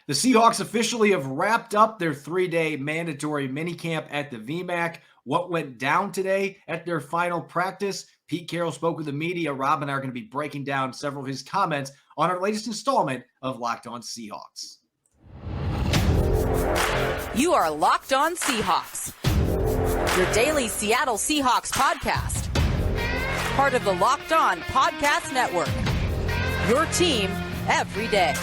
The Seahawks officially have wrapped up their 3-day mandatory minicamp at the VMAC. What went down today at their final practice? Pete Carroll spoke with the media. Rob and I are going to be breaking down several of his comments on our latest installment of Locked On Seahawks. You are Locked On Seahawks, your daily Seattle Seahawks podcast. Part of the Locked On Podcast Network, your team every day.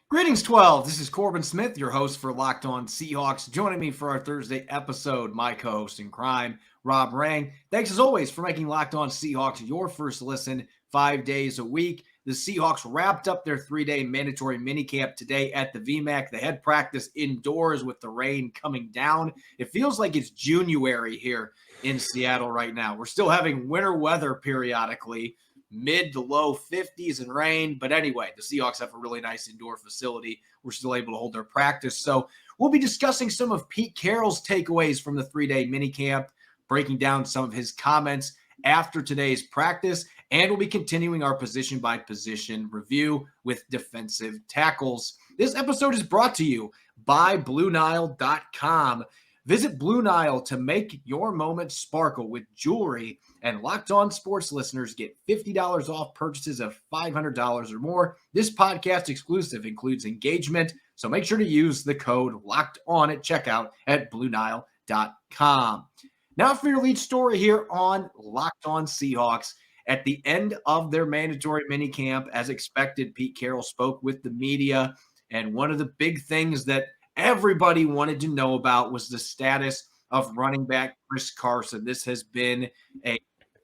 Greetings, 12. This is Corbin Smith, your host for Locked On Seahawks. Joining me for our Thursday episode, my co-host in crime, Rob Rang. Thanks as always for making Locked On Seahawks your first listen 5 days a week. The Seahawks wrapped up their 3-day mandatory minicamp today at the VMAC. They had practice indoors with the rain coming down. It feels like it's January here in Seattle right now. We're still having winter weather periodically, mid to low 50s and rain. But anyway, the Seahawks have a really nice indoor facility. We're still able to hold their practice. So we'll be discussing some of Pete Carroll's takeaways from the 3-day minicamp, breaking down some of his comments after today's practice, and we'll be continuing our position-by-position review with defensive tackles. This episode is brought to you by BlueNile.com. Visit Blue Nile to make your moment sparkle with jewelry, and Locked On Sports listeners get $50 off purchases of $500 or more. This podcast exclusive includes engagement, so make sure to use the code LOCKEDON at checkout at BlueNile.com. Now for your lead story here on Locked On Seahawks. At the end of their mandatory minicamp, as expected, Pete Carroll spoke with the media, and one of the big things that everybody wanted to know about was the status of running back Chris Carson. This has been a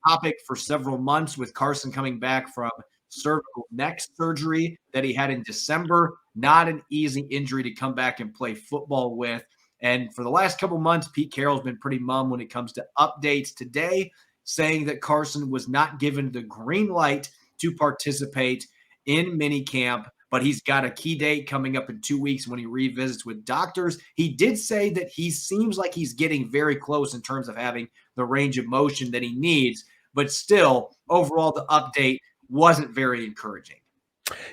topic for several months, with Carson coming back from cervical neck surgery that he had in December. Not an easy injury to come back and play football with. And for the last couple months, Pete Carroll's been pretty mum when it comes to updates. Today, saying that Carson was not given the green light to participate in minicamp, but he's got a key date coming up in 2 weeks when he revisits with doctors. He did say that he seems like he's getting very close in terms of having the range of motion that he needs, but still, overall, the update wasn't very encouraging.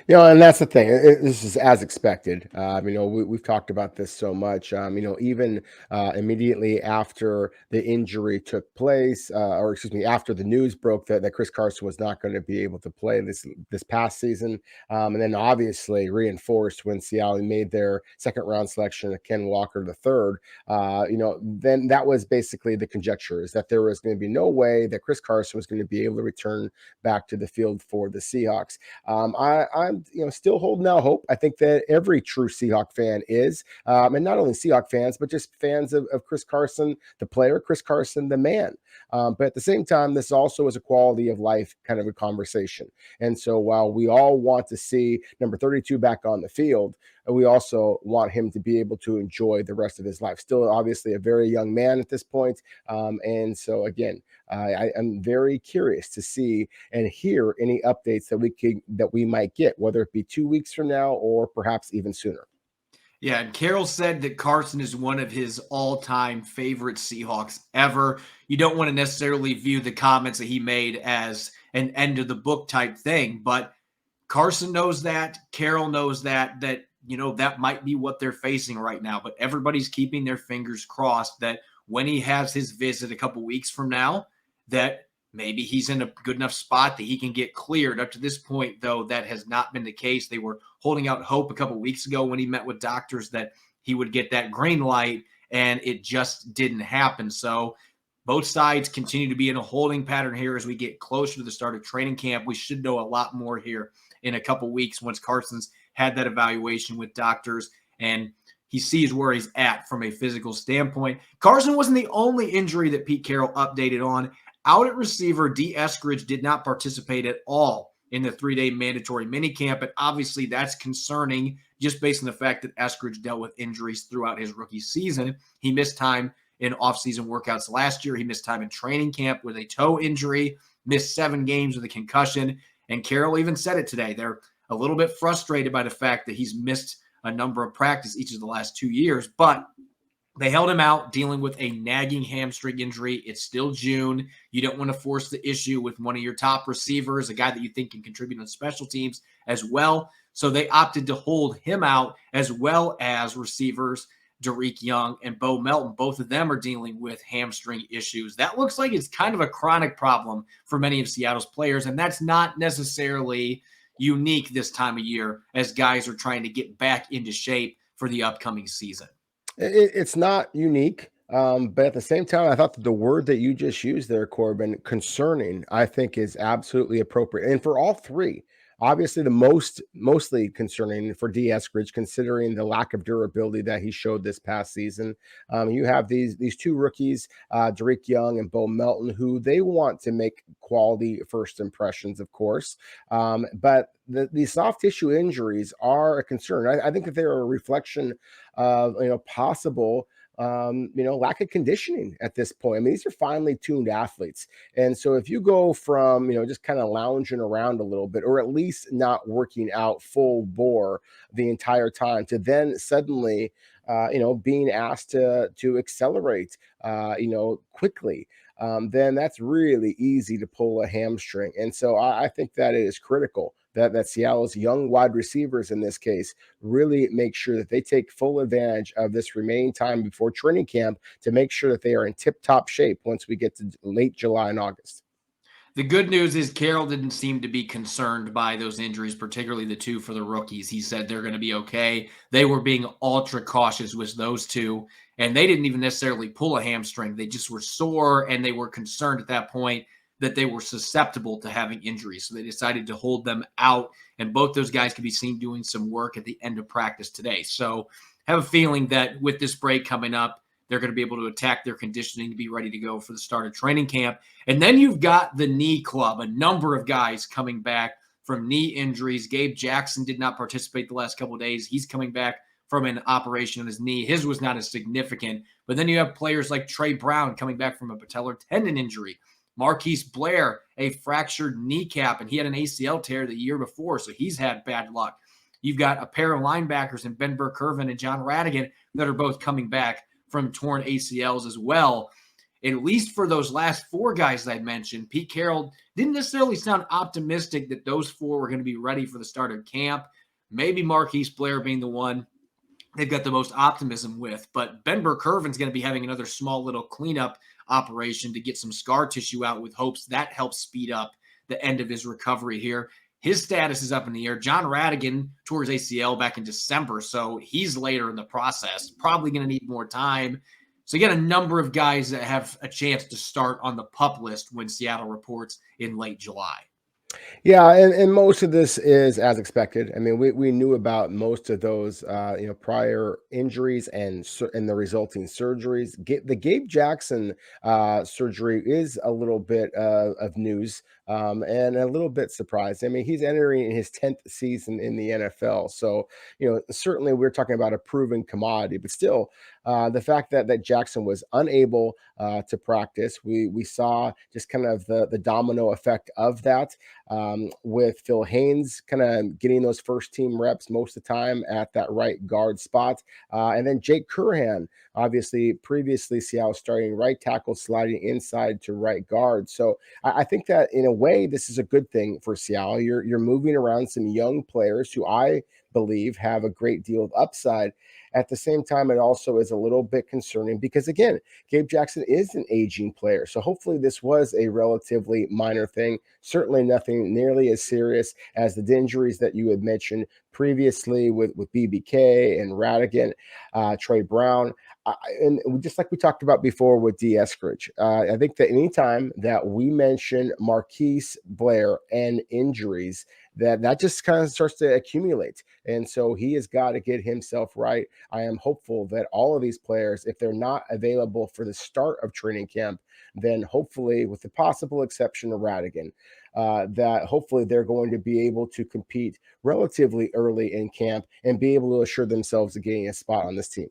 And that's the thing. This is as expected. We've talked about this so much. Even immediately after the injury took place, after the news broke that Chris Carson was not going to be able to play this past season, and then obviously reinforced when Seattle made their second round selection of Ken Walker III. Then that was basically the conjecture, is that there was going to be no way that Chris Carson was going to be able to return back to the field for the Seahawks. I'm still holding out hope. I think that every true Seahawk fan is, and not only Seahawk fans, but just fans of Chris Carson, the player, Chris Carson, the man. But at the same time, this also is a quality of life kind of a conversation. And so while we all want to see number 32 back on the field, we also want him to be able to enjoy the rest of his life. Still, obviously, a very young man at this point. And so, again, I'm very curious to see and hear any updates that we might get, whether it be 2 weeks from now or perhaps even sooner. Yeah, and Carroll said that Carson is one of his all-time favorite Seahawks ever. You don't want to necessarily view the comments that he made as an end-of-the-book type thing, but Carson knows that. Carroll knows that that might be what they're facing right now. But everybody's keeping their fingers crossed that when he has his visit a couple weeks from now, that maybe he's in a good enough spot that he can get cleared. Up to this point, though, that has not been the case. They were holding out hope a couple weeks ago when he met with doctors that he would get that green light, and it just didn't happen. So both sides continue to be in a holding pattern here as we get closer to the start of training camp. We should know a lot more here in a couple weeks once Carson's had that evaluation with doctors and he sees where he's at from a physical standpoint. Carson wasn't the only injury that Pete Carroll updated on. Out at receiver, D. Eskridge did not participate at all in the 3-day mandatory minicamp, and obviously that's concerning just based on the fact that Eskridge dealt with injuries throughout his rookie season. He missed time in offseason workouts last year. He missed time in training camp with a toe injury, missed 7 games with a concussion, and Carroll even said it today. They're a little bit frustrated by the fact that he's missed a number of practice each of the last 2 years, but They held him out dealing with a nagging hamstring injury. It's still June. You don't want to force the issue with one of your top receivers, a guy that you think can contribute on special teams as well. So they opted to hold him out, as well as receivers Derek Young and Bo Melton. Both of them are dealing with hamstring issues. That looks like it's kind of a chronic problem for many of Seattle's players, and that's not necessarily unique this time of year as guys are trying to get back into shape for the upcoming season. It's not unique, but at the same time, I thought that the word that you just used there, Corbin, concerning, I think is absolutely appropriate. And for all three, obviously the mostly concerning for D. Eskridge, considering the lack of durability that he showed this past season. You have these two rookies, Derek Young and Bo Melton, who they want to make quality first impressions, of course. But the soft tissue injuries are a concern. I think that they're a reflection of possible lack of conditioning at this point. I mean, these are finely tuned athletes. And so if you go from, just kind of lounging around a little bit, or at least not working out full bore the entire time, to then suddenly, being asked to accelerate, quickly, then that's really easy to pull a hamstring. And so I think that it is critical that Seattle's young wide receivers in this case really make sure that they take full advantage of this remaining time before training camp to make sure that they are in tip-top shape once we get to late July and August. The good news is Carroll didn't seem to be concerned by those injuries, particularly the two for the rookies. He said they're going to be okay. They were being ultra cautious with those two, and they didn't even necessarily pull a hamstring. They just were sore, and they were concerned at that point that they were susceptible to having injuries. So they decided to hold them out, and both those guys could be seen doing some work at the end of practice today. So I have a feeling that with this break coming up, they're going to be able to attack their conditioning to be ready to go for the start of training camp. And then you've got the knee club, a number of guys coming back from knee injuries. Gabe Jackson did not participate the last couple of days. He's coming back from an operation on his knee. His was not as significant. But then you have players like Trey Brown coming back from a patellar tendon injury. Marquise Blair, a fractured kneecap, and he had an ACL tear the year before, so he's had bad luck. You've got a pair of linebackers in Ben Burr-Kirven and John Radigan that are both coming back from torn ACLs as well. At least for those last four guys that I mentioned, Pete Carroll didn't necessarily sound optimistic that those four were going to be ready for the start of camp. Maybe Marquise Blair being the one they've got the most optimism with. But Ben Burr-Kirven's going to be having another small little cleanup operation to get some scar tissue out with hopes that helps speed up the end of his recovery here. His status is up in the air. John Radigan tore his ACL back in December, so he's later in the process, probably going to need more time. So you got a number of guys that have a chance to start on the PUP list when Seattle reports in late July. Yeah, and most of this is as expected. I mean, we knew about most of those, prior injuries and the resulting surgeries. The Gabe Jackson surgery is a little bit of news and a little bit surprised. I mean, he's entering his 10th season in the NFL, so certainly we're talking about a proven commodity, but still. The fact that Jackson was unable to practice, we saw just kind of the domino effect of that, with Phil Haynes kind of getting those first team reps most of the time at that right guard spot. And then Jake Curhan, obviously previously Seattle starting right tackle, sliding inside to right guard. So I think that in a way, this is a good thing for Seattle. You're moving around some young players who I believe have a great deal of upside. At the same time, it also is a little bit concerning because, again, Gabe Jackson is an aging player. So hopefully this was a relatively minor thing. Certainly nothing nearly as serious as the injuries that you had mentioned previously with BBK and Radigan, Trey Brown. And just like we talked about before with D. Eskridge, I think that anytime that we mention Marquise Blair and injuries, that just kind of starts to accumulate. And so he has got to get himself right. I am hopeful that all of these players, if they're not available for the start of training camp, then hopefully, with the possible exception of Radigan, that hopefully they're going to be able to compete relatively early in camp and be able to assure themselves of getting a spot on this team.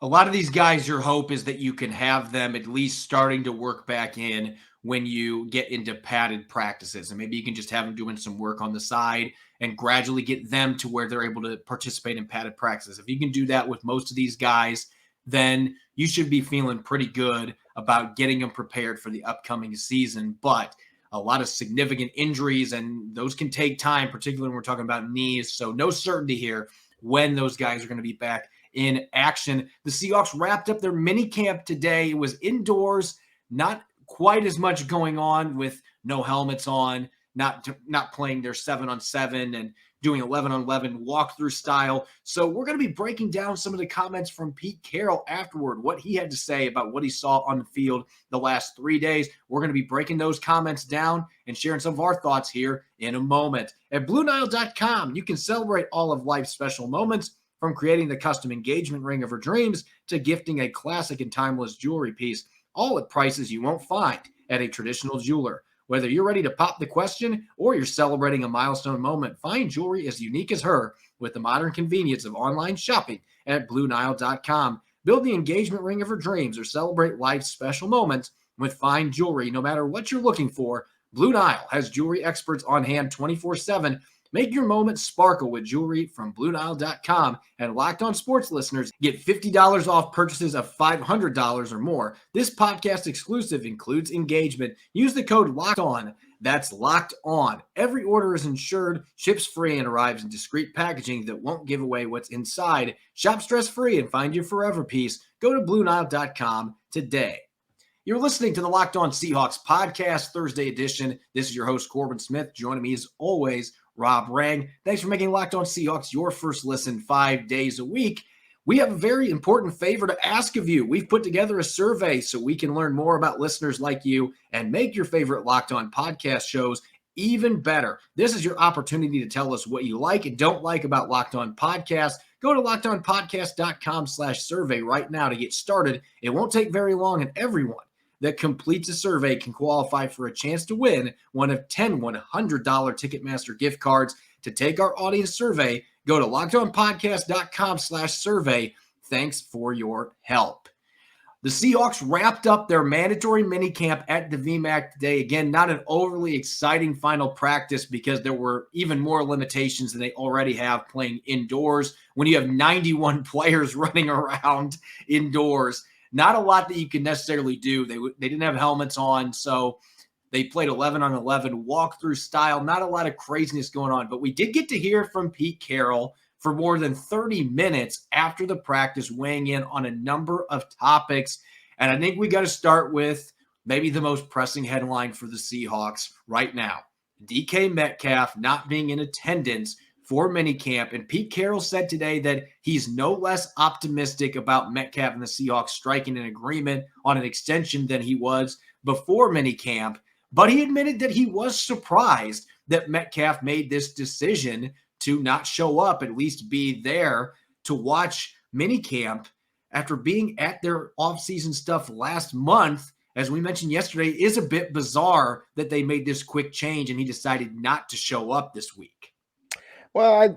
A lot of these guys, your hope is that you can have them at least starting to work back in when you get into padded practices. And maybe you can just have them doing some work on the side and gradually get them to where they're able to participate in padded practices. If you can do that with most of these guys, then you should be feeling pretty good about getting them prepared for the upcoming season. But a lot of significant injuries, and those can take time, particularly when we're talking about knees. So no certainty here when those guys are going to be back in action. The Seahawks wrapped up their mini camp today. It was indoors, not quite as much going on with no helmets on, not playing their 7-on-7 and doing 11-on-11 walkthrough style. So we're going to be breaking down some of the comments from Pete Carroll afterward, what he had to say about what he saw on the field the last 3 days. We're going to be breaking those comments down and sharing some of our thoughts here in a moment. At BlueNile.com, you can celebrate all of life's special moments, from creating the custom engagement ring of her dreams to gifting a classic and timeless jewelry piece, all at prices you won't find at a traditional jeweler. Whether you're ready to pop the question or you're celebrating a milestone moment, find jewelry as unique as her with the modern convenience of online shopping at BlueNile.com. Build the engagement ring of her dreams or celebrate life's special moments with fine jewelry. No matter what you're looking for, Blue Nile has jewelry experts on hand 24/7. Make your moment sparkle with jewelry from BlueNile.com, and Locked On Sports listeners get $50 off purchases of $500 or more. This podcast exclusive includes engagement. Use the code Locked On. That's Locked On. Every order is insured, ships free, and arrives in discreet packaging that won't give away what's inside. Shop stress-free and find your forever piece. Go to BlueNile.com today. You're listening to the Locked On Seahawks podcast, Thursday edition. This is your host, Corbin Smith. Joining me as always, Rob Rang. Thanks for making Locked On Seahawks your first listen 5 days a week. We have a very important favor to ask of you. We've put together a survey so we can learn more about listeners like you and make your favorite Locked On podcast shows even better. This is your opportunity to tell us what you like and don't like about Locked On Podcast. Go to lockedonpodcast.com/survey right now to get started. It won't take very long, and everyone that completes a survey can qualify for a chance to win one of 10 $100 Ticketmaster gift cards. To take our audience survey, go to lockedonpodcast.com/survey. Thanks for your help. The Seahawks wrapped up their mandatory minicamp at the VMAC today. Again, not an overly exciting final practice because there were even more limitations than they already have playing indoors. When you have 91 players running around indoors, not a lot that you can necessarily do. They didn't have helmets on, so they played 11-on-11 walkthrough style. Not a lot of craziness going on, but we did get to hear from Pete Carroll for more than 30 minutes after the practice, weighing in on a number of topics. And I think we got to start with maybe the most pressing headline for the Seahawks right now. DK Metcalf not being in attendance for minicamp. And Pete Carroll said today that he's no less optimistic about Metcalf and the Seahawks striking an agreement on an extension than he was before minicamp. But he admitted that he was surprised that Metcalf made this decision to not show up, at least be there to watch minicamp after being at their offseason stuff last month. As we mentioned yesterday, it is a bit bizarre that they made this quick change and he decided not to show up this week. Well,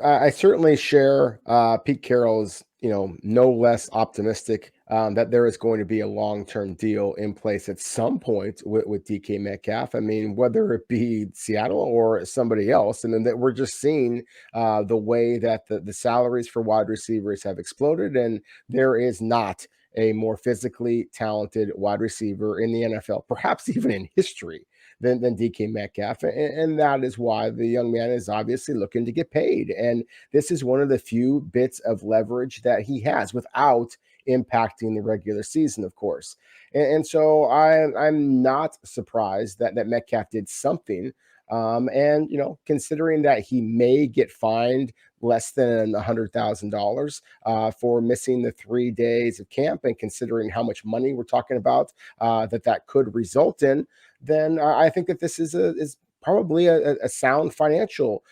I certainly share Pete Carroll's, no less optimistic that there is going to be a long-term deal in place at some point with DK Metcalf. I mean, whether it be Seattle or somebody else, and then that we're just seeing the way that the salaries for wide receivers have exploded, and there is not a more physically talented wide receiver in the NFL, perhaps even in history, than DK Metcalf. And that is why the young man is obviously looking to get paid. And this is one of the few bits of leverage that he has without impacting the regular season, of course. And so I'm not surprised that Metcalf did something. And, considering that he may get fined less than $100,000 for missing the 3 days of camp, and considering how much money we're talking about that could result in, then I think that this is probably a sound financial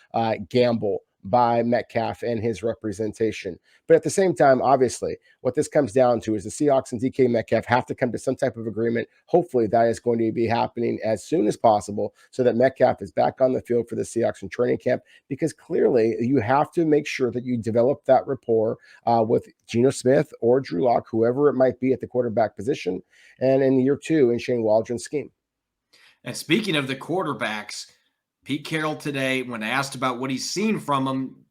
gamble by Metcalf and his representation. But at the same time, obviously, what this comes down to is the Seahawks and DK Metcalf have to come to some type of agreement. Hopefully that is going to be happening as soon as possible so that Metcalf is back on the field for the Seahawks in training camp, because clearly you have to make sure that you develop that rapport with Geno Smith or Drew Lock, whoever it might be at the quarterback position, and in year two in Shane Waldron's scheme. And speaking of the quarterbacks, Pete Carroll today, when asked about what he's seen from him,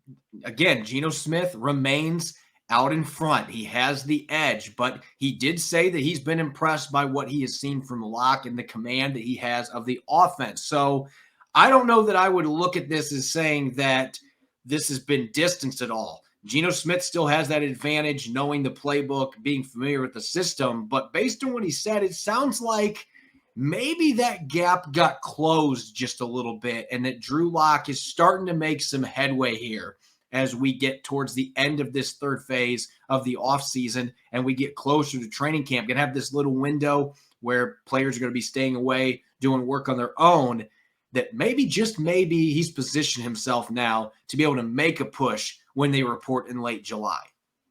again, Geno Smith remains out in front. He has the edge, but he did say that he's been impressed by what he has seen from Locke and the command that he has of the offense. So I don't know that I would look at this as saying that this has been distanced at all. Geno Smith still has that advantage, knowing the playbook, being familiar with the system. But based on what he said, it sounds like maybe that gap got closed just a little bit and that Drew Lock is starting to make some headway here as we get towards the end of this third phase of the offseason and we get closer to training camp. Going to have this little window where players are going to be staying away, doing work on their own, that maybe, just maybe, he's positioned himself now to be able to make a push when they report in late July.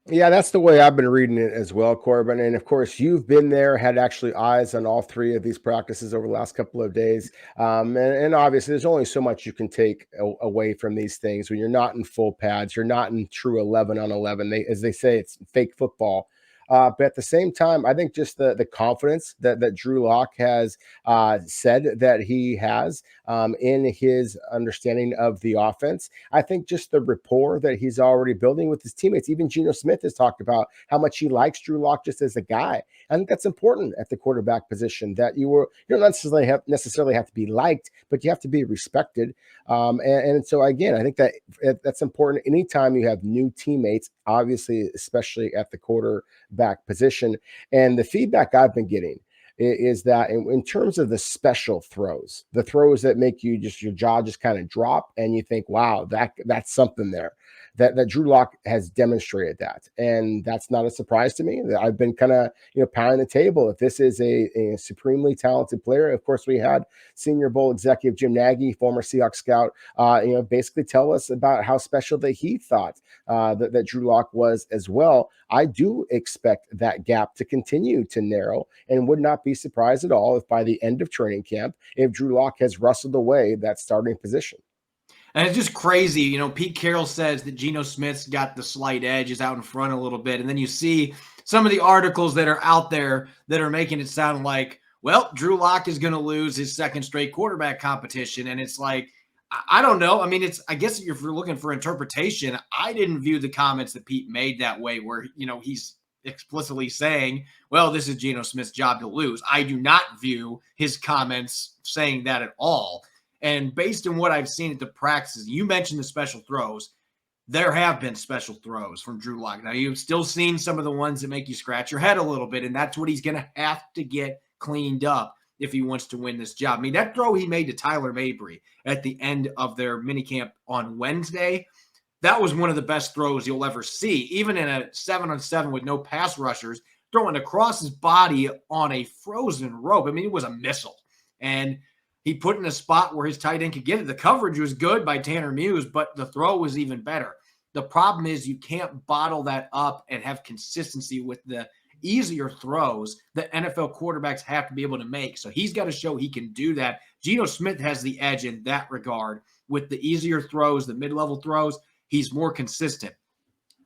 Yeah, that's the way I've been reading it as well, Corbin. And of course, you've been there, had actually eyes on all three of these practices over the last couple of days. And obviously, there's only so much you can take away from these things when you're not in full pads, you're not in true 11 on 11. As they say, it's fake football. But at the same time, I think just the confidence that Drew Lock has said that he has in his understanding of the offense. I think just the rapport that he's already building with his teammates. Even Geno Smith has talked about how much he likes Drew Lock just as a guy. I think that's important at the quarterback position, that you don't necessarily have to be liked, but you have to be respected. And so again, I think that's important anytime you have new teammates, obviously, especially at the quarterback position. And the feedback I've been getting is that in terms of the special throws, the throws that make your jaw just kind of drop and you think, wow, that's something there. That Drew Lock has demonstrated that. And that's not a surprise to me. I've been kind of, pounding the table. If this is a supremely talented player, of course, we had Senior Bowl executive Jim Nagy, former Seahawks scout, basically tell us about how special that he thought that Drew Lock was as well. I do expect that gap to continue to narrow and would not be surprised at all if by the end of training camp, if Drew Lock has wrestled away that starting position. And it's just crazy. Pete Carroll says that Geno Smith's got the slight edge, is out in front a little bit. And then you see some of the articles that are out there that are making it sound like, well, Drew Lock is going to lose his second straight quarterback competition. And it's like, I don't know. I mean, I guess if you're looking for interpretation, I didn't view the comments that Pete made that way where, he's explicitly saying, well, this is Geno Smith's job to lose. I do not view his comments saying that at all. And based on what I've seen at the practices, you mentioned the special throws. There have been special throws from Drew Lock. Now, you've still seen some of the ones that make you scratch your head a little bit, and that's what he's going to have to get cleaned up if he wants to win this job. I mean, that throw he made to Tyler Mabry at the end of their minicamp on Wednesday, that was one of the best throws you'll ever see, even in a 7-on-7 with no pass rushers, throwing across his body on a frozen rope. I mean, it was a missile. And he put in a spot where his tight end could get it. The coverage was good by Tanner Muse, but the throw was even better. The problem is you can't bottle that up and have consistency with the easier throws that NFL quarterbacks have to be able to make. So he's got to show he can do that. Geno Smith has the edge in that regard. With the easier throws, the mid-level throws, he's more consistent.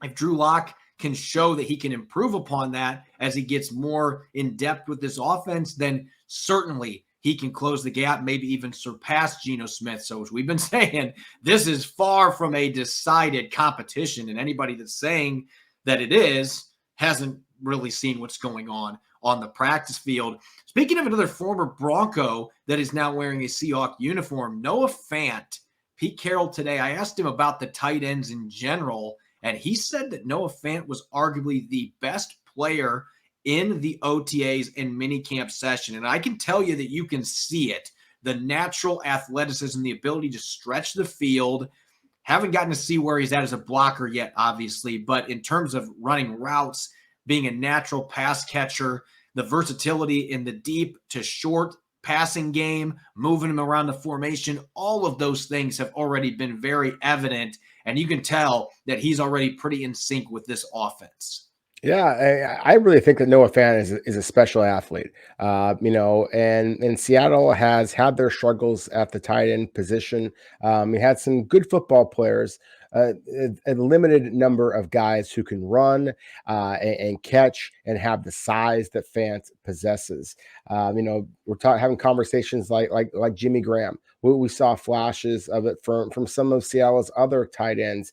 If Drew Lock can show that he can improve upon that as he gets more in depth with this offense, then certainly he can close the gap, maybe even surpass Geno Smith. So as we've been saying, this is far from a decided competition, and anybody that's saying that it is hasn't really seen what's going on the practice field. Speaking of another former Bronco that is now wearing a Seahawk uniform, Noah Fant, Pete Carroll today, I asked him about the tight ends in general, and he said that Noah Fant was arguably the best player in the OTAs and minicamp session. And I can tell you that you can see it, the natural athleticism, the ability to stretch the field. Haven't gotten to see where he's at as a blocker yet, obviously, but in terms of running routes, being a natural pass catcher, the versatility in the deep to short passing game, moving him around the formation, all of those things have already been very evident, and you can tell that he's already pretty in sync with this offense. Yeah, I really think that Noah Fant is a special athlete, and Seattle has had their struggles at the tight end position. He had some good football players, a limited number of guys who can run and catch and have the size that Fant possesses. We're having conversations like Jimmy Graham. We saw flashes of it from some of Seattle's other tight ends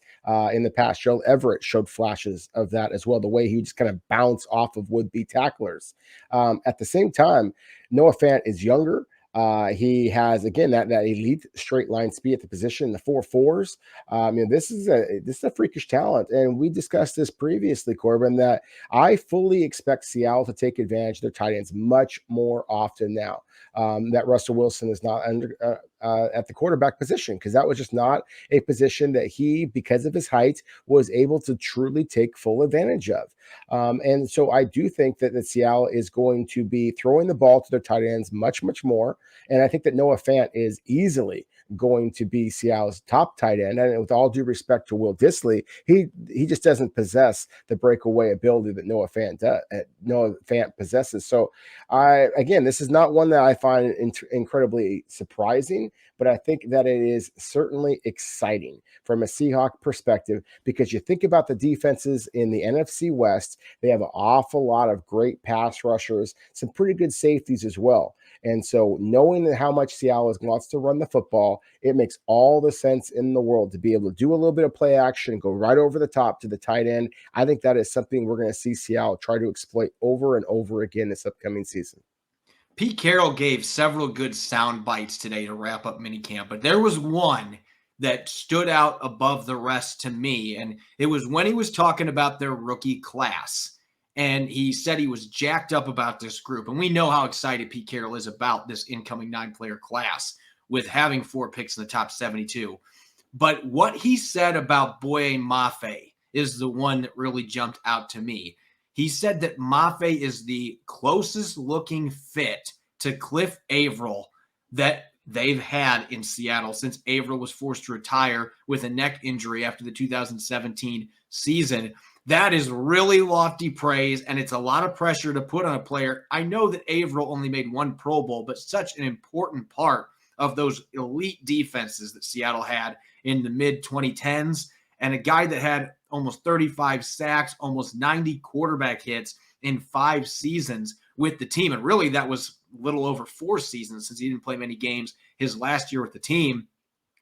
in the past. Joe Everett showed flashes of that as well, the way he just kind of bounced off of would-be tacklers. At the same time, Noah Fant is younger. He has, again, that elite straight line speed at the position, the 4.4s. This is a freakish talent. And we discussed this previously, Corbin, that I fully expect Seattle to take advantage of their tight ends much more often now. That Russell Wilson is not at the quarterback position, because that was just not a position that he, because of his height, was able to truly take full advantage of. And so I do think that Seattle is going to be throwing the ball to their tight ends much, much more. And I think that Noah Fant is easily going to be Seattle's top tight end. And with all due respect to Will Dissly, he just doesn't possess the breakaway ability that Noah Fant possesses. So this is not one that I find incredibly surprising, but I think that it is certainly exciting from a Seahawk perspective, because you think about the defenses in the NFC West, they have an awful lot of great pass rushers, some pretty good safeties as well. And so knowing that how much Seattle wants to run the football, it makes all the sense in the world to be able to do a little bit of play action, go right over the top to the tight end. I think that is something we're going to see Seattle try to exploit over and over again this upcoming season. Pete Carroll gave several good sound bites today to wrap up minicamp, but there was one that stood out above the rest to me, and it was when he was talking about their rookie class. And he said he was jacked up about this group. And we know how excited Pete Carroll is about this incoming 9-player class with having 4 picks in the top 72. But what he said about Boye Mafe is the one that really jumped out to me. He said that Mafe is the closest looking fit to Cliff Averill that they've had in Seattle since Averill was forced to retire with a neck injury after the 2017 season. That is really lofty praise, and it's a lot of pressure to put on a player. I know that Averill only made 1 Pro Bowl, but such an important part of those elite defenses that Seattle had in the mid-2010s, and a guy that had almost 35 sacks, almost 90 quarterback hits in 5 seasons with the team. And really, that was a little over 4 seasons, since he didn't play many games his last year with the team.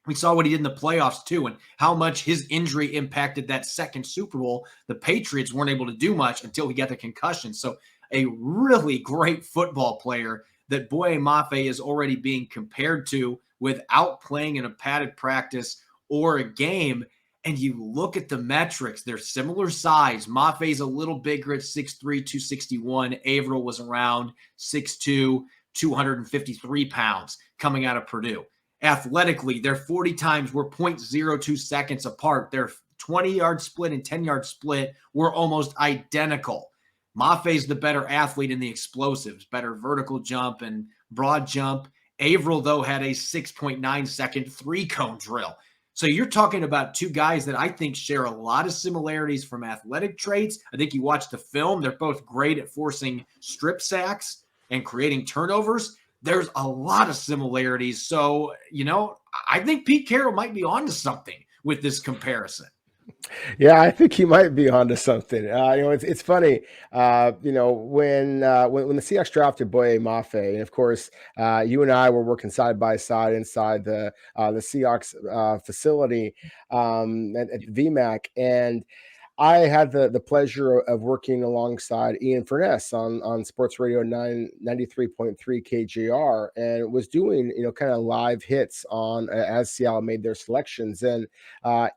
We saw what he did in the playoffs, too, and how much his injury impacted that second Super Bowl. The Patriots weren't able to do much until he got the concussion. So a really great football player that Boye Mafe is already being compared to without playing in a padded practice or a game. And you look at the metrics, they're similar size. Mafe's a little bigger at 6'3", 261. Averill was around 6'2", 253 pounds coming out of Purdue. Athletically, their 40 times were 0.02 seconds apart. Their 20-yard split and 10-yard split were almost identical. Mafe's the better athlete in the explosives, better vertical jump and broad jump. Averill, though, had a 6.9-second 3-cone drill. So you're talking about 2 guys that I think share a lot of similarities from athletic traits. I think you watch the film. They're both great at forcing strip sacks and creating turnovers. There's a lot of similarities. So, I think Pete Carroll might be onto something with this comparison. Yeah, I think he might be onto something. It's funny. When the Seahawks drafted Boye Mafe, and of course, you and I were working side by side inside the Seahawks facility at VMAC, and I had the pleasure of working alongside Ian Furness on Sports Radio 93.3 KJR, and was doing, kind of live hits on as Seattle made their selections. And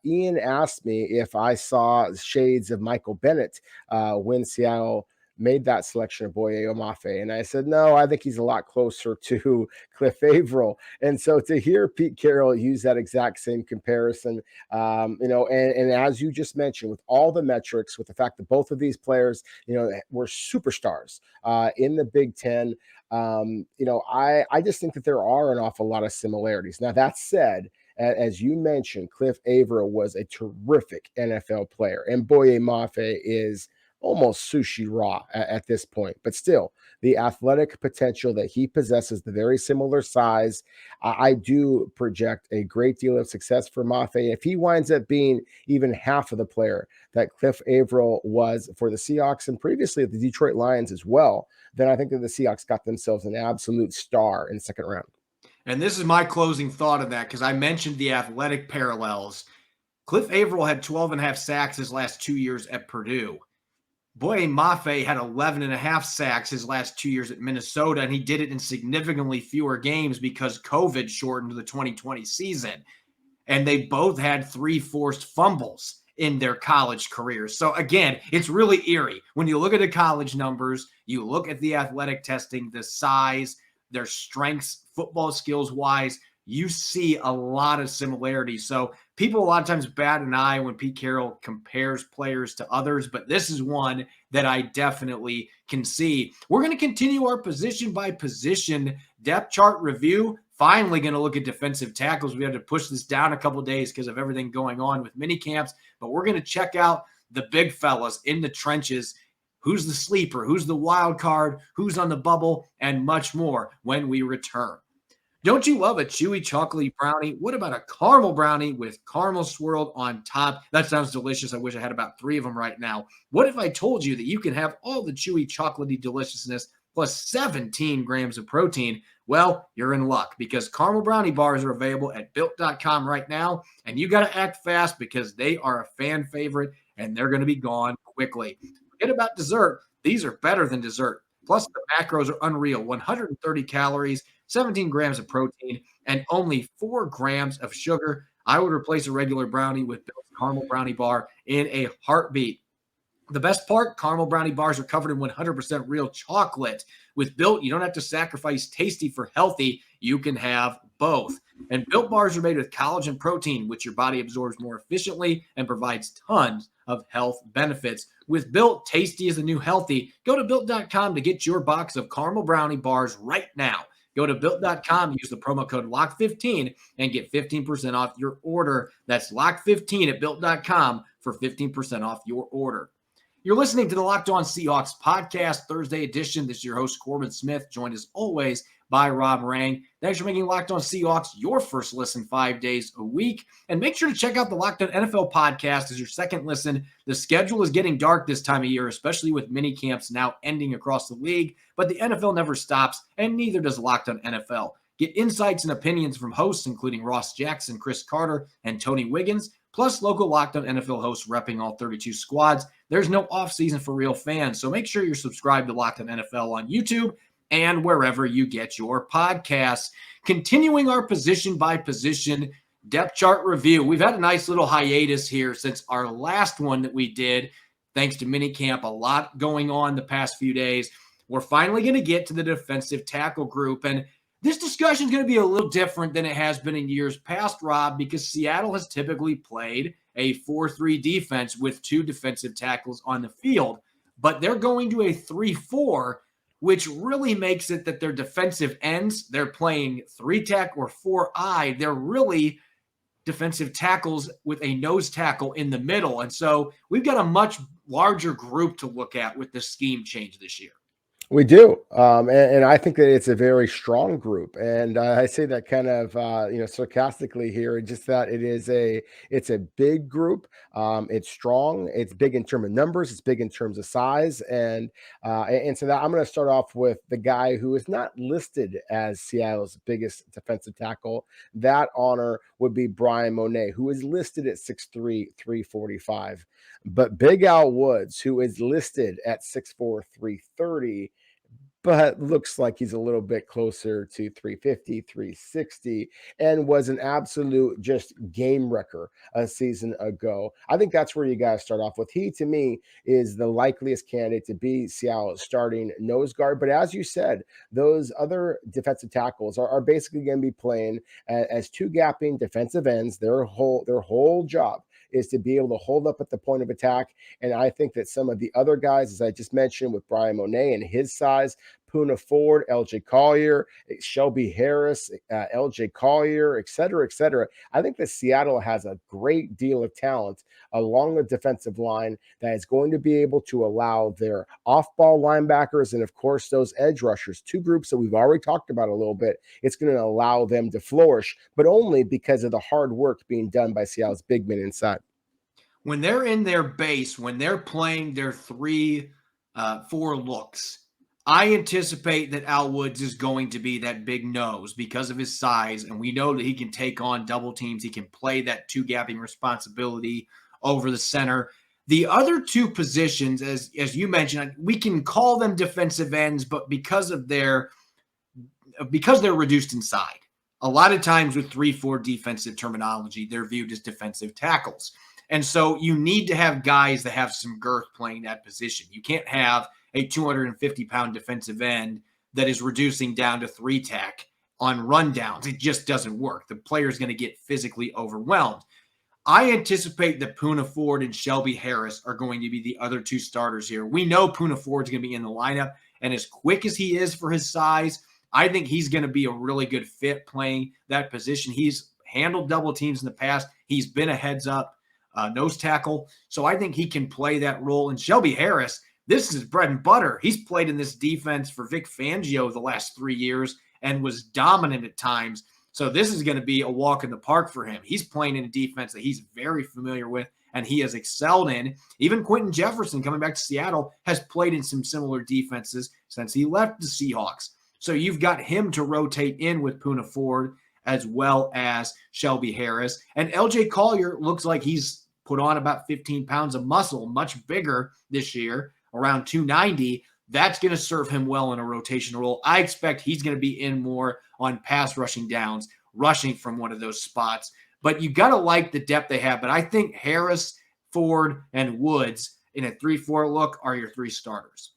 Ian asked me if I saw shades of Michael Bennett when Seattle made that selection of Boye Mafe. And I said, no, I think he's a lot closer to Cliff Averill. And so to hear Pete Carroll use that exact same comparison, and as you just mentioned, with all the metrics, with the fact that both of these players, were superstars in the Big Ten, I just think that there are an awful lot of similarities. Now, that said, as you mentioned, Cliff Averill was a terrific NFL player, and Boye Mafe is almost sushi raw at this point. But still, the athletic potential that he possesses, the very similar size, I do project a great deal of success for Mafe. If he winds up being even half of the player that Cliff Averill was for the Seahawks and previously the Detroit Lions as well, then I think that the Seahawks got themselves an absolute star in the second round. And this is my closing thought of that, because I mentioned the athletic parallels. Cliff Averill had 12 and a half sacks his last 2 years at Purdue. Boye Mafe had 11 and a half sacks his last 2 years at Minnesota, and he did it in significantly fewer games because COVID shortened the 2020 season. And they both had 3 forced fumbles in their college careers. So again, it's really eerie. When you look at the college numbers, you look at the athletic testing, the size, their strengths, football skills wise, you see a lot of similarities. So people a lot of times bat an eye when Pete Carroll compares players to others, but this is one that I definitely can see. We're going to continue our position by position depth chart review. Finally going to look at defensive tackles. We had to push this down a couple of days because of everything going on with mini camps, but we're going to check out the big fellas in the trenches. Who's the sleeper? Who's the wild card? Who's on the bubble? And much more when we return. Don't you love a chewy chocolatey brownie? What about a caramel brownie with caramel swirled on top? That sounds delicious. I wish I had about 3 of them right now. What if I told you that you can have all the chewy chocolatey deliciousness plus 17 grams of protein? Well, you're in luck, because caramel brownie bars are available at built.com right now, and you got to act fast because they are a fan favorite and they're going to be gone quickly. Forget about dessert. These are better than dessert. Plus, the macros are unreal. 130 calories, 17 grams of protein, and only 4 grams of sugar. I would replace a regular brownie with Bill's caramel brownie bar in a heartbeat. The best part, caramel brownie bars are covered in 100% real chocolate. With Built, you don't have to sacrifice tasty for healthy. You can have both. And Built bars are made with collagen protein, which your body absorbs more efficiently and provides tons of health benefits. With Built, tasty is the new healthy. Go to Built.com to get your box of caramel brownie bars right now. Go to Built.com, use the promo code LOCK15 and get 15% off your order. That's LOCK15 at Built.com for 15% off your order. You're listening to the Locked On Seahawks podcast, Thursday edition. This is your host, Corbin Smith, joined as always by Rob Rang. Thanks for making Locked On Seahawks your first listen 5 days a week. And make sure to check out the Locked On NFL podcast as your second listen. The schedule is getting dark this time of year, especially with mini camps now ending across the league. But the NFL never stops, and neither does Locked On NFL. Get insights and opinions from hosts, including Ross Jackson, Chris Carter, and Tony Wiggins, plus local Locked On NFL hosts repping all 32 squads. There's no offseason for real fans, so make sure you're subscribed to Locked On NFL on YouTube and wherever you get your podcasts. Continuing our position by position depth chart review. We've had a nice little hiatus here since our last one that we did, thanks to minicamp. A lot going on the past few days. We're finally going to get to the defensive tackle group, and this discussion is going to be a little different than it has been in years past, Rob, because Seattle has typically played a 4-3 defense with 2 defensive tackles on the field, but they're going to a 3-4, which really makes it that their defensive ends, they're playing 3-tech or 4-eye. They're really defensive tackles with a nose tackle in the middle. And so we've got a much larger group to look at with the scheme change this year. We do, and I think that it's a very strong group, and I say that kind of sarcastically here, just that it's a big group. It's strong. It's big in terms of numbers. It's big in terms of size, and so that I'm going to start off with the guy who is not listed as Seattle's biggest defensive tackle. That honor would be Boye Mafe, who is listed at 6'3", 345. But Big Al Woods, who is listed at 6'4", 330, but looks like he's a little bit closer to 350, 360, and was an absolute just game wrecker a season ago. I think that's where you got to start off with. He, to me, is the likeliest candidate to be Seattle's starting nose guard. But as you said, those other defensive tackles are basically going to be playing as 2 gapping defensive ends. Their whole job is to be able to hold up at the point of attack. And I think that some of the other guys, as I just mentioned with Boye Mafe and his size, Poona Ford, LJ Collier, Shelby Harris, LJ Collier, et cetera, et cetera. I think that Seattle has a great deal of talent along the defensive line that is going to be able to allow their off-ball linebackers and, of course, those edge rushers, two groups that we've already talked about a little bit. It's going to allow them to flourish, but only because of the hard work being done by Seattle's big men inside. When they're in their base, when they're playing their 3-4 looks, I anticipate that Al Woods is going to be that big nose because of his size, and we know that he can take on double teams. He can play that two-gapping responsibility over the center. The other two positions, as you mentioned, we can call them defensive ends, but because they're reduced inside. A lot of times with 3-4 defensive terminology, they're viewed as defensive tackles. And so you need to have guys that have some girth playing that position. You can't have a 250-pound defensive end that is reducing down to 3-tack on rundowns. It just doesn't work. The player is going to get physically overwhelmed. I anticipate that Poona Ford and Shelby Harris are going to be the other two starters here. We know Poona Ford's going to be in the lineup, and as quick as he is for his size, I think he's going to be a really good fit playing that position. He's handled double teams in the past. He's been a heads-up nose tackle, so I think he can play that role. And Shelby Harris, this is his bread and butter. He's played in this defense for Vic Fangio the last 3 years and was dominant at times. So this is going to be a walk in the park for him. He's playing in a defense that he's very familiar with and he has excelled in. Even Quentin Jefferson, coming back to Seattle, has played in some similar defenses since he left the Seahawks. So you've got him to rotate in with Poona Ford as well as Shelby Harris. And LJ Collier looks like he's put on about 15 pounds of muscle, much bigger this year, around 290. That's going to serve him well in a rotation role. I expect he's going to be in more on pass rushing downs, rushing from one of those spots. But you got to like the depth they have. But I think Harris, Ford, and Woods in a 3-4 look are your three starters.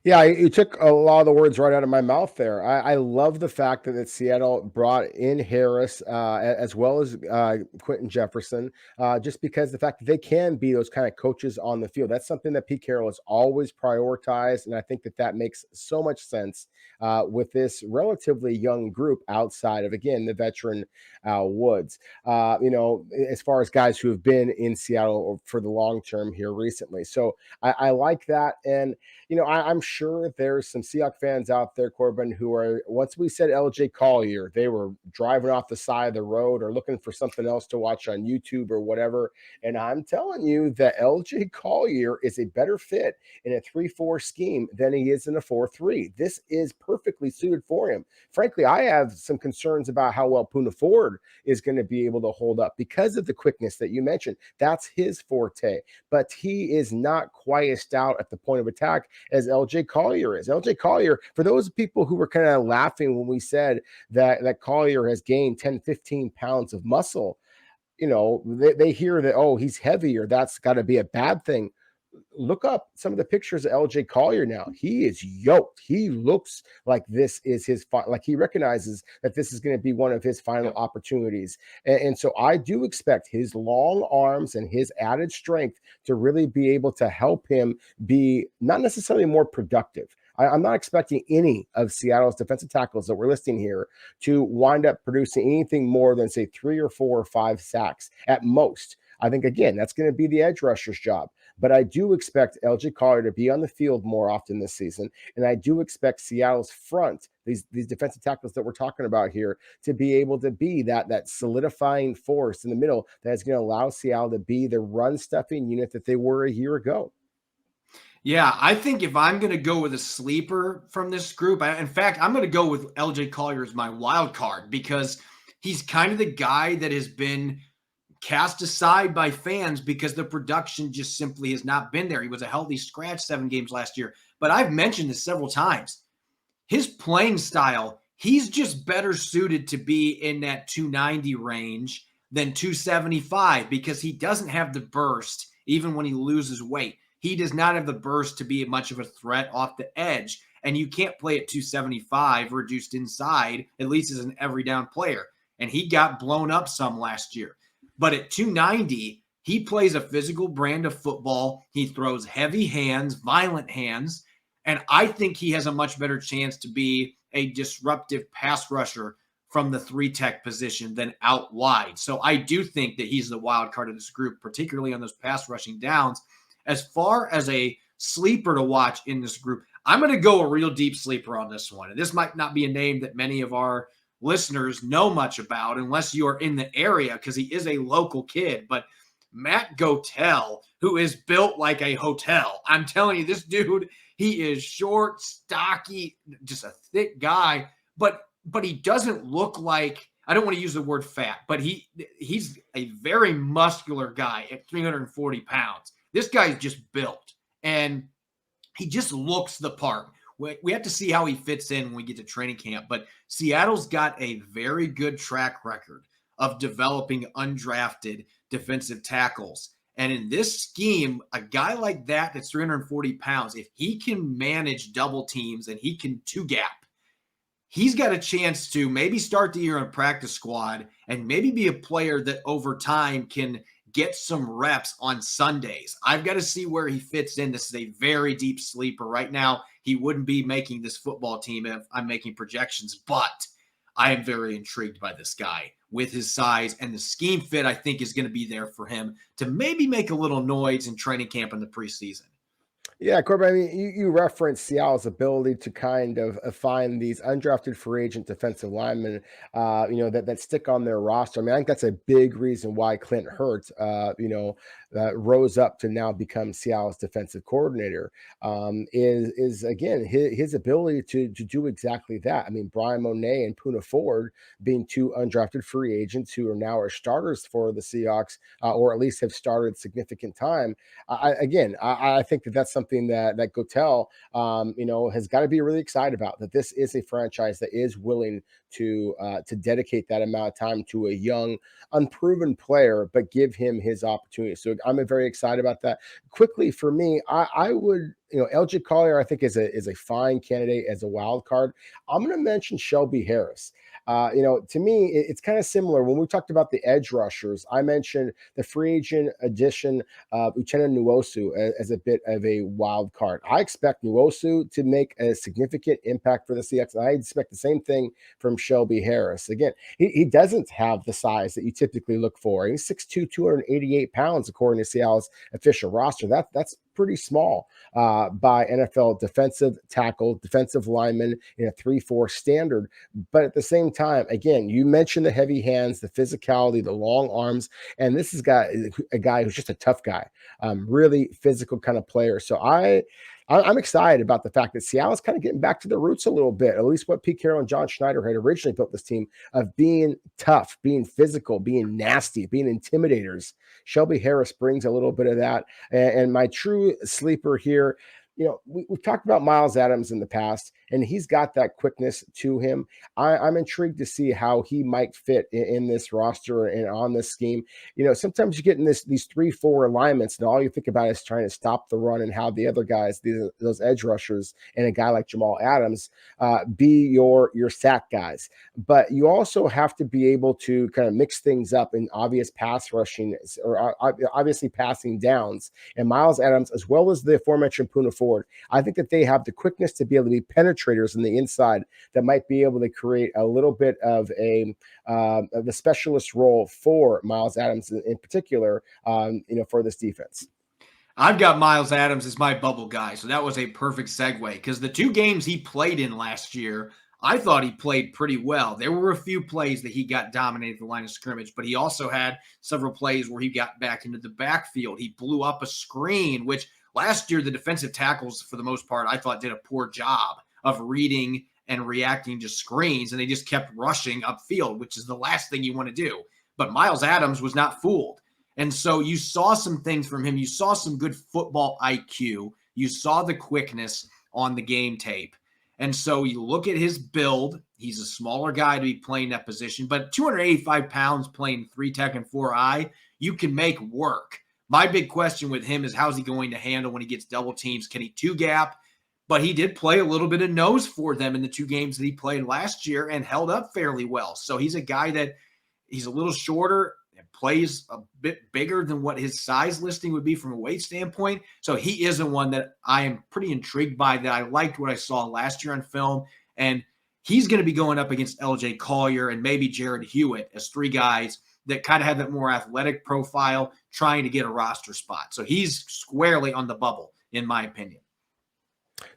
Yeah, you took a lot of the words right out of my mouth there. I love the fact that Seattle brought in Harris as well as Quentin Jefferson, just because the fact that they can be those kind of coaches on the field. That's something that Pete Carroll has always prioritized, and I think that makes so much sense with this relatively young group outside of, again, the veteran Woods. As far as guys who have been in Seattle for the long term here recently. So I like that, and I'm sure there's some Seahawks fans out there, Corbin, who are, once we said LJ Collier, they were driving off the side of the road or looking for something else to watch on YouTube or whatever. And I'm telling you that LJ Collier is a better fit in a 3-4 scheme than he is in a 4-3. This is perfectly suited for him. Frankly, I have some concerns about how well Poona Ford is going to be able to hold up because of the quickness that you mentioned. That's his forte, but he is not quite as stout at the point of attack as LJ Collier is. LJ Collier, for those people who were kind of laughing when we said that Collier has gained 10, 15 pounds of muscle, they hear that, oh, he's heavier, that's got to be a bad thing. Look up some of the pictures of LJ Collier now. He is yoked. He looks like this is his, like he recognizes that this is going to be one of his final opportunities. And so I do expect his long arms and his added strength to really be able to help him be not necessarily more productive. I'm not expecting any of Seattle's defensive tackles that we're listing here to wind up producing anything more than, say, 3 or 4 or 5 sacks at most. I think, again, that's going to be the edge rusher's job. But I do expect LJ Collier to be on the field more often this season. And I do expect Seattle's front, these defensive tackles that we're talking about here, to be able to be that solidifying force in the middle that is going to allow Seattle to be the run-stuffing unit that they were a year ago. Yeah, I think if I'm going to go with a sleeper from this group, in fact, I'm going to go with LJ Collier as my wild card because he's kind of the guy that has been cast aside by fans because the production just simply has not been there. He was a healthy scratch 7 games last year. But I've mentioned this several times. His playing style, he's just better suited to be in that 290 range than 275 because he doesn't have the burst even when he loses weight. He does not have the burst to be much of a threat off the edge. And you can't play at 275 reduced inside, at least as an every down player. And he got blown up some last year. But at 290, he plays a physical brand of football. He throws heavy hands, violent hands. And I think he has a much better chance to be a disruptive pass rusher from the 3-tech position than out wide. So I do think that he's the wild card of this group, particularly on those pass rushing downs. As far as a sleeper to watch in this group, I'm going to go a real deep sleeper on this one. And this might not be a name that many of our listeners know much about unless you are in the area, because he is a local kid. But Matt Goetell, who is built like a hotel. I'm telling you, this dude, he is short, stocky, just a thick guy, but he doesn't look like, I don't want to use the word fat, but he's a very muscular guy at 340 pounds. This guy's just built, and he just looks the part. We have to see how he fits in when we get to training camp, but Seattle's got a very good track record of developing undrafted defensive tackles. And in this scheme, a guy like that that's 340 pounds, if he can manage double teams and he can two-gap, he's got a chance to maybe start the year on practice squad and maybe be a player that over time can get some reps on Sundays. I've got to see where he fits in. This is a very deep sleeper. Right now, he wouldn't be making this football team if I'm making projections, but I am very intrigued by this guy with his size, and the scheme fit I think is going to be there for him to maybe make a little noise in training camp in the preseason. Yeah, Corbin, I mean, you referenced Seattle's ability to kind of find these undrafted free agent defensive linemen, that stick on their roster. I mean, I think that's a big reason why Clint Hurtt, rose up to now become Seattle's defensive coordinator, is again, his ability to do exactly that. I mean, Brian Monet and Poona Ford being two undrafted free agents who are now our starters for the Seahawks, or at least have started significant time. I think that's something that Goetell, has got to be really excited about, that this is a franchise that is willing to dedicate that amount of time to a young, unproven player, but give him his opportunity. So I'm very excited about that. Quickly for me, I would, LJ Collier, I think is a fine candidate as a wild card. I'm going to mention Shelby Harris. To me, it's kind of similar. When we talked about the edge rushers, I mentioned the free agent addition of Uchenna Nwosu as a bit of a wild card. I expect Nwosu to make a significant impact for the Seahawks. I expect the same thing from Shelby Harris. Again, he doesn't have the size that you typically look for. He's 6'2", 288 pounds, according to Seattle's official roster. That's pretty small by NFL defensive lineman in a 3-4 standard. But at the same time, again, you mentioned the heavy hands, the physicality, the long arms, and this is a guy who's just a tough guy, really physical kind of player. So I'm excited about the fact that Seattle's kind of getting back to the roots a little bit, at least what Pete Carroll and John Schneider had originally built this team, of being tough, being physical, being nasty, being intimidators. Shelby Harris brings a little bit of that. And my true sleeper here, we've talked about Miles Adams in the past, and he's got that quickness to him. I'm intrigued to see how he might fit in this roster and on this scheme. Sometimes you get in these 3-4 alignments, and all you think about is trying to stop the run and how the other guys, those edge rushers, and a guy like Jamal Adams be your sack guys. But you also have to be able to kind of mix things up in obvious pass rushing, or obviously passing downs. And Miles Adams, as well as the aforementioned Poona Ford, I think that they have the quickness to be able to be penetrators in the inside that might be able to create a little bit of a specialist role for Miles Adams in particular, for this defense. I've got Miles Adams as my bubble guy, so that was a perfect segue, because the 2 games he played in last year, I thought he played pretty well. There were a few plays that he got dominated at the line of scrimmage, but he also had several plays where he got back into the backfield. He blew up a screen, which last year the defensive tackles, for the most part, I thought did a poor job of reading and reacting to screens, and they just kept rushing upfield, which is the last thing you want to do. But Miles Adams was not fooled. And so you saw some things from him. You saw some good football IQ. You saw the quickness on the game tape. And so you look at his build. He's a smaller guy to be playing that position, but 285 pounds playing 3-tech and 4-eye, you can make work. My big question with him is, how's he going to handle when he gets double teams? Can he two-gap? But he did play a little bit of nose for them in the 2 games that he played last year and held up fairly well. So he's a guy that he's a little shorter. plays a bit bigger than what his size listing would be from a weight standpoint. So he is one that I am pretty intrigued by, that I liked what I saw last year on film. And he's going to be going up against LJ Collier and maybe Jared Hewitt as three guys that kind of have that more athletic profile trying to get a roster spot. So he's squarely on the bubble, in my opinion.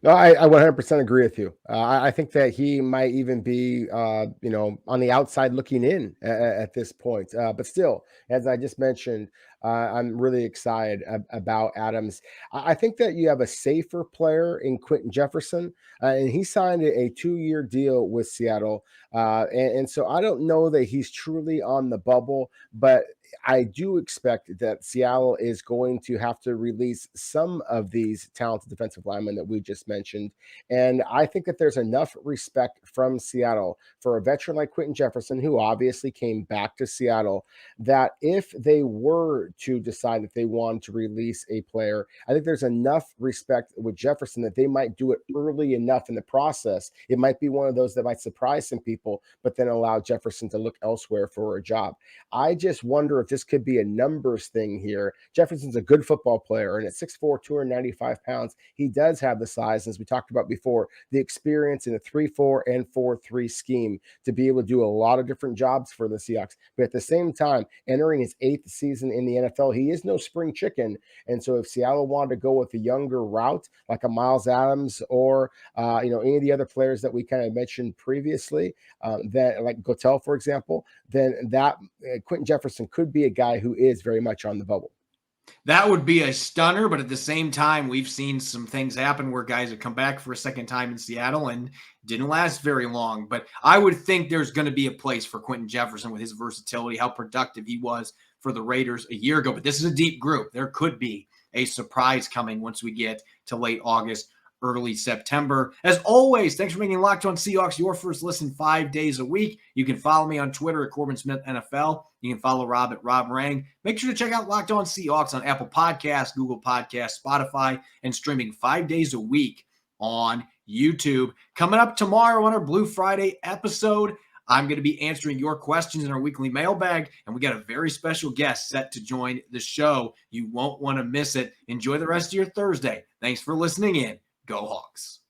No, I 100% agree with you. I think that he might even be, on the outside looking in at this point. But still, as I just mentioned, I'm really excited about Adams. I think that you have a safer player in Quentin Jefferson, and he signed a 2-year deal with Seattle. And so I don't know that he's truly on the bubble, but I do expect that Seattle is going to have to release some of these talented defensive linemen that we just mentioned. And I think that there's enough respect from Seattle for a veteran like Quentin Jefferson, who obviously came back to Seattle, that if they were to decide that they want to release a player, I think there's enough respect with Jefferson that they might do it early enough in the process. It might be one of those that might surprise some people, but then allow Jefferson to look elsewhere for a job. I just wonder if this could be a numbers thing here. Jefferson's a good football player, and at 6'4", 295 pounds, he does have the size, as we talked about before, the experience in a 3-4 and 4-3 scheme to be able to do a lot of different jobs for the Seahawks. But at the same time, entering his 8th season in the NFL, he is no spring chicken. And so if Seattle wanted to go with a younger route, like a Miles Adams or any of the other players that we kind of mentioned previously, that like Gotel, for example, then that Quentin Jefferson could be a guy who is very much on the bubble. That would be a stunner, but at the same time, we've seen some things happen where guys have come back for a second time in Seattle and didn't last very long. But I would think there's going to be a place for Quentin Jefferson with his versatility, how productive he was for the Raiders a year ago. But this is a deep group. There could be a surprise coming once we get to late August, early September. As always, thanks for making Locked On Seahawks your first listen 5 days a week. You can follow me on Twitter at Corbin Smith NFL. You can follow Rob at Rob Rang. Make sure to check out Locked On Seahawks on Apple Podcasts, Google Podcasts, Spotify, and streaming 5 days a week on YouTube. Coming up tomorrow on our Blue Friday episode, I'm going to be answering your questions in our weekly mailbag, and we got a very special guest set to join the show. You won't want to miss it. Enjoy the rest of your Thursday. Thanks for listening in. Go Hawks.